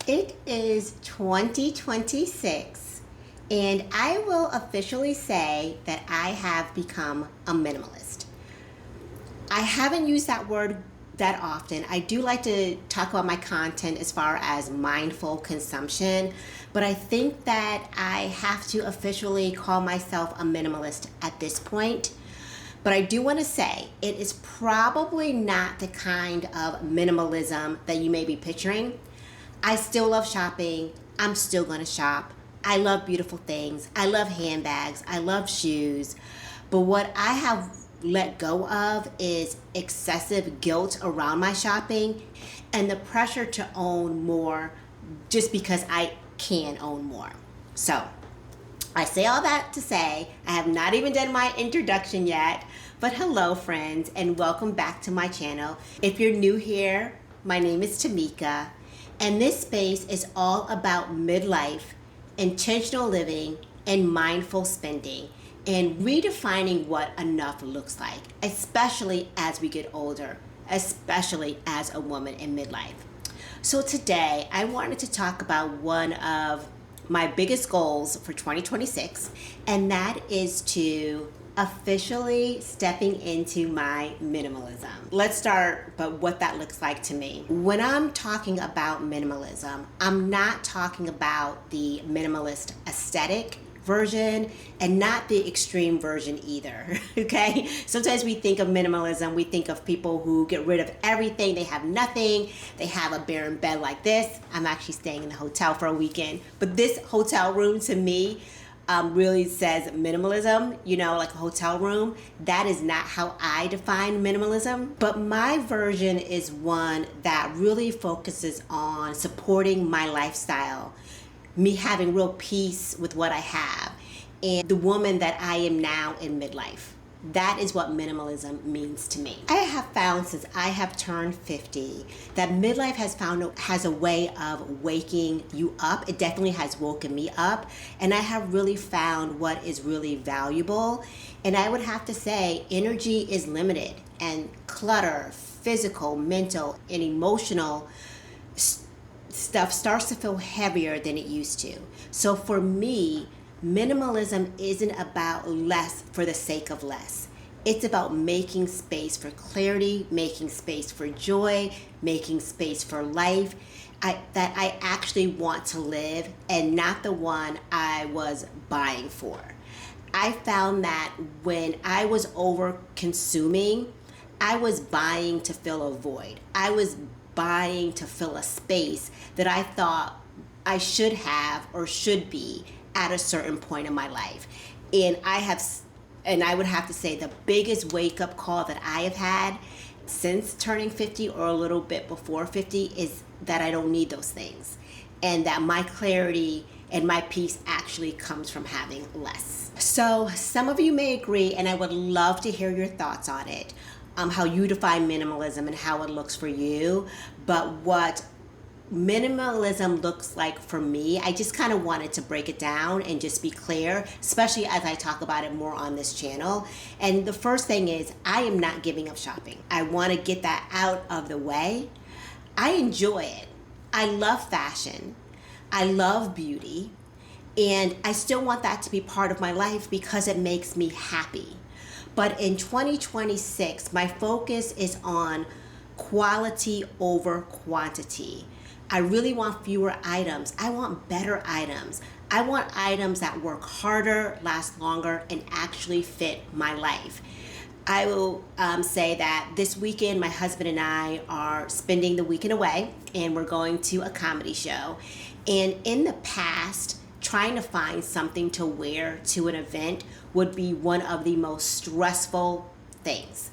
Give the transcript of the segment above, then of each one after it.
It is 2026, and I will officially say that I have become a minimalist. I haven't used that word that often. I do like to talk about my content as far as mindful consumption, but I think that I have to officially call myself a minimalist at this point. But I do want to say it is probably not the kind of minimalism that you may be picturing. I still love shopping. I'm still going to shop. I love beautiful things. I love handbags. I love shoes. But what I have let go of is excessive guilt around my shopping and the pressure to own more just because I can own more. So I say all that to say I have not even done my introduction yet, but hello friends and welcome back to my channel. If you're new here, my name is Tamika, and this space is all about midlife, intentional living, and mindful spending, and redefining what enough looks like, especially as we get older, especially as a woman in midlife. So today I wanted to talk about one of my biggest goals for 2026, and that is to officially stepping into my minimalism. Let's start but what that looks like to me. When I'm talking about minimalism, I'm not talking about the minimalist aesthetic version and not the extreme version either. Okay, sometimes we think of minimalism, we think of people who get rid of everything. They have nothing, they have a barren bed like this. I'm actually staying in a hotel for a weekend, but this hotel room to me really says minimalism, like a hotel room. That is not how I define minimalism, but my version is one that really focuses on supporting my lifestyle, me having real peace with what I have, and the woman that I am now in midlife. That is what minimalism means to me. I have found since I have turned 50 that midlife has a way of waking you up. It definitely has woken me up, and I have really found what is really valuable. And I would have to say energy is limited, and clutter, physical, mental, and emotional stuff starts to feel heavier than it used to. So for me, minimalism isn't about less for the sake of less. It's about making space for clarity, making space for joy, making space for life that I actually want to live, and not the one I was buying for. I found that when I was over consuming, I was buying to fill a void. I was buying to fill a space that I thought I should have or should be at a certain point in my life. And I would have to say the biggest wake-up call that I have had since turning 50 or a little bit before 50 is that I don't need those things, and that my clarity and my peace actually comes from having less. So some of you may agree, and I would love to hear your thoughts on it, how you define minimalism and how it looks for you. But what minimalism looks like for me, I just kind of wanted to break it down and just be clear, especially as I talk about it more on this channel. And the first thing is, I am not giving up shopping. I want to get that out of the way. I enjoy it. I love fashion. I love beauty. And I still want that to be part of my life because it makes me happy. But in 2026, my focus is on quality over quantity. I really want fewer items. I want better items. I want items that work harder, last longer, and actually fit my life. I will say that this weekend, my husband and I are spending the weekend away, and we're going to a comedy show. And in the past, trying to find something to wear to an event would be one of the most stressful things.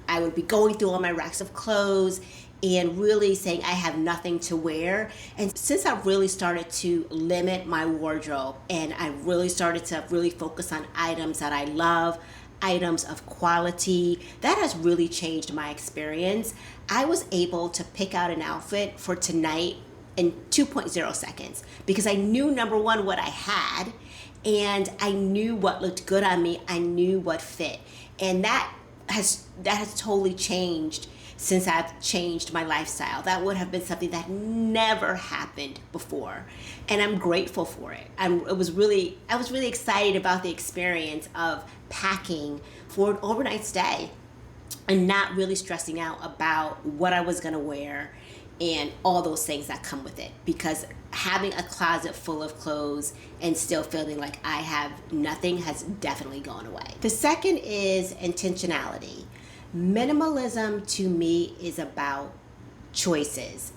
I would be going through all my racks of clothes and really saying I have nothing to wear. And since I've really started to limit my wardrobe, and I really started to really focus on items that I love, items of quality, that has really changed my experience. I was able to pick out an outfit for tonight in 2.0 seconds because I knew, number one, what I had, and I knew what looked good on me. I knew what fit, and that has totally changed since I've changed my lifestyle. That would have been something that never happened before, and I'm grateful for it. I was really excited about the experience of packing for an overnight stay and not really stressing out about what I was going to wear and all those things that come with it, because having a closet full of clothes and still feeling like I have nothing has definitely gone away. The second is intentionality. Minimalism to me is about choices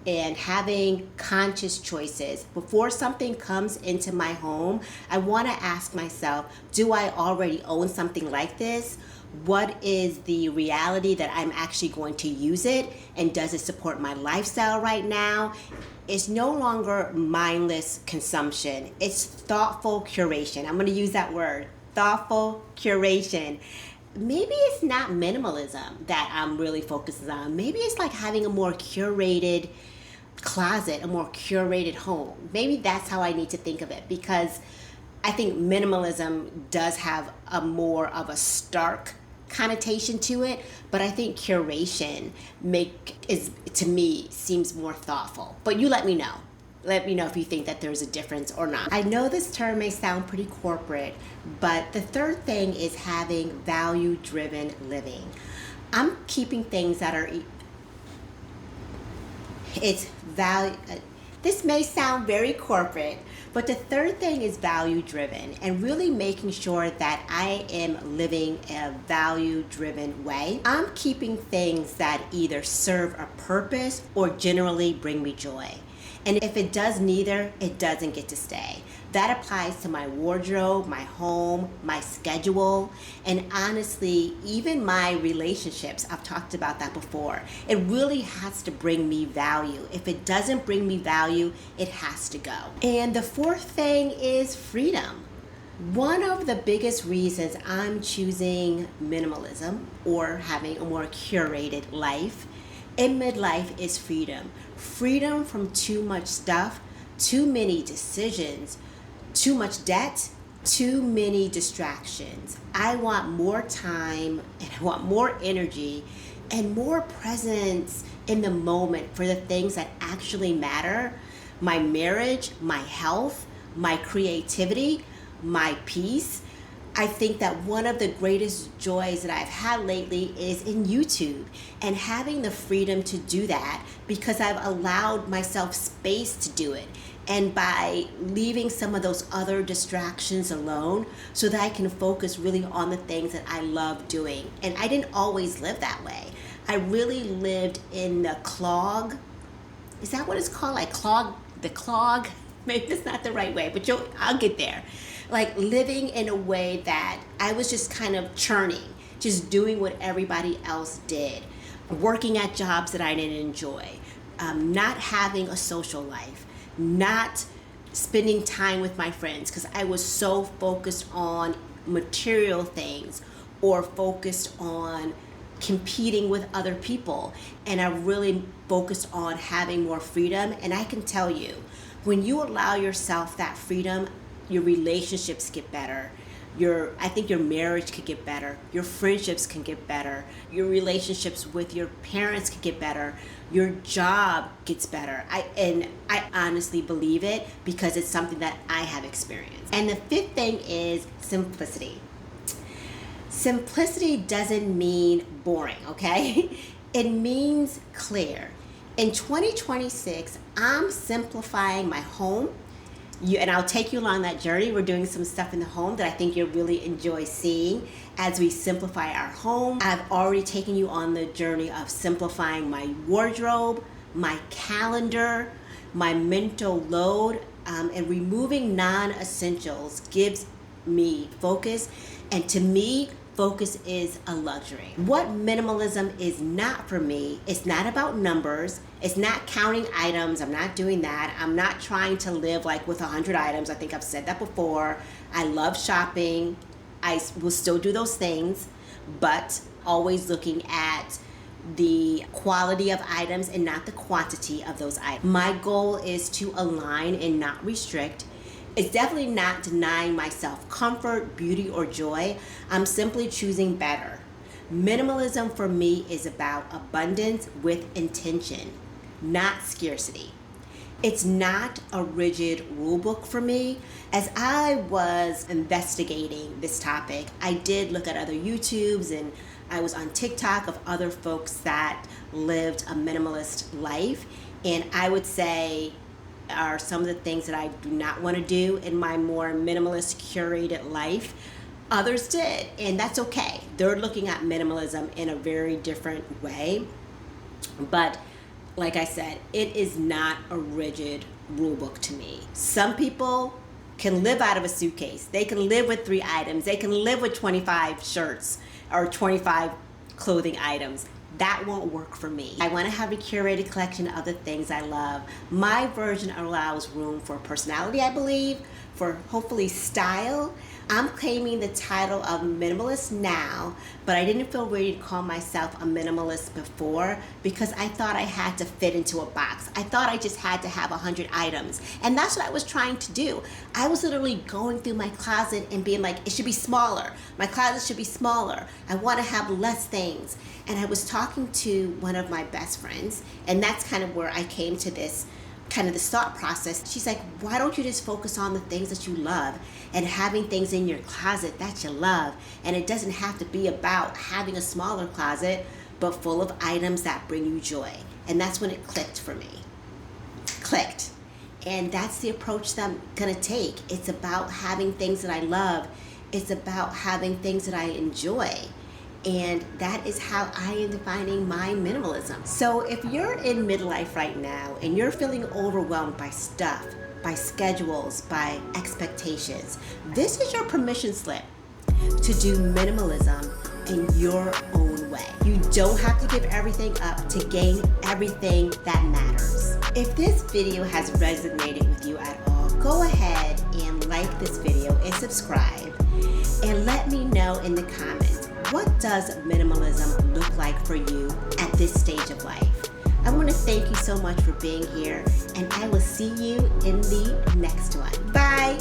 and having conscious choices. Before something comes into my home, I want to ask myself, do I already own something like this? What is the reality that I'm actually going to use it? And does it support my lifestyle right now? It's no longer mindless consumption. It's thoughtful curation. I'm going to use that word, thoughtful curation. Maybe it's not minimalism that I'm really focusing on. Maybe it's like having a more curated closet, a more curated home. Maybe that's how I need to think of it, because I think minimalism does have a more of a stark connotation to it, but I think curation is to me seems more thoughtful. But you let me know. Let me know if you think that there's a difference or not. I know this term may sound pretty corporate, but the third thing is having value-driven living. I'm keeping things that are this may sound very corporate, but the third thing is value-driven, and really making sure that I am living a value-driven way. I'm keeping things that either serve a purpose or generally bring me joy. And if it does neither, it doesn't get to stay. That applies to my wardrobe, my home, my schedule, and honestly, even my relationships. I've talked about that before. It really has to bring me value. If it doesn't bring me value, it has to go. And the fourth thing is freedom. One of the biggest reasons I'm choosing minimalism or having a more curated life in midlife is freedom. Freedom from too much stuff, too many decisions, too much debt, too many distractions. I want more time and I want more energy and more presence in the moment for the things that actually matter. My marriage, my health, my creativity, my peace. I think that one of the greatest joys that I've had lately is in YouTube, and having the freedom to do that because I've allowed myself space to do it. And by leaving some of those other distractions alone so that I can focus really on the things that I love doing. And I didn't always live that way. I really lived in the clog. Is that what it's called? Like the clog? Maybe that's not the right way, but I'll get there. Like living in a way that I was just kind of churning, just doing what everybody else did, working at jobs that I didn't enjoy, not having a social life, not spending time with my friends because I was so focused on material things or focused on competing with other people. And I really focused on having more freedom. And I can tell you, when you allow yourself that freedom, your relationships get better. I think your marriage could get better. Your friendships can get better. Your relationships with your parents can get better. Your job gets better. I honestly believe it because it's something that I have experienced. And the fifth thing is simplicity. Simplicity doesn't mean boring, okay? It means clear. In 2026, I'm simplifying my home. And I'll take you along that journey. We're doing some stuff in the home that I think you'll really enjoy seeing as we simplify our home. I've already taken you on the journey of simplifying my wardrobe, my calendar, my mental load, and removing non-essentials gives me focus. And to me, focus is a luxury. What minimalism is not for me, it's not about numbers. It's not counting items. I'm not doing that. I'm not trying to live like with 100 items. I think I've said that before. I love shopping. I will still do those things, but always looking at the quality of items and not the quantity of those items. My goal is to align and not restrict. It's definitely not denying myself comfort, beauty, or joy. I'm simply choosing better. Minimalism for me is about abundance with intention, not scarcity. It's not a rigid rule book for me. As I was investigating this topic, I did look at other YouTubes and I was on TikTok of other folks that lived a minimalist life. And I would say are some of the things that I do not want to do in my more minimalist curated life. Others did, and that's okay. They're looking at minimalism in a very different way. But like I said, it is not a rigid rule book to me. Some people can live out of a suitcase. They can live with 3 items. They can live with 25 shirts or 25 clothing items. That won't work for me. I want to have a curated collection of the things I love. My version allows room for personality, I believe, for hopefully style. I'm claiming the title of minimalist now, but I didn't feel ready to call myself a minimalist before because I thought I had to fit into a box. I thought I just had to have 100 items. And that's what I was trying to do. I was literally going through my closet and being like, it should be smaller. My closet should be smaller. I want to have less things. And I was talking to one of my best friends, and that's kind of where I came to this thought process. She's like, why don't you just focus on the things that you love and having things in your closet that you love? And it doesn't have to be about having a smaller closet, but full of items that bring you joy. And that's when it clicked for me. Clicked. And that's the approach that I'm gonna take. It's about having things that I love. It's about having things that I enjoy. And that is how I am defining my minimalism. So if you're in midlife right now and you're feeling overwhelmed by stuff, by schedules, by expectations, this is your permission slip to do minimalism in your own way. You don't have to give everything up to gain everything that matters. If this video has resonated with you at all, go ahead and like this video and subscribe. And let me know in the comments, what does minimalism look like for you at this stage of life? I want to thank you so much for being here, and I will see you in the next one. Bye!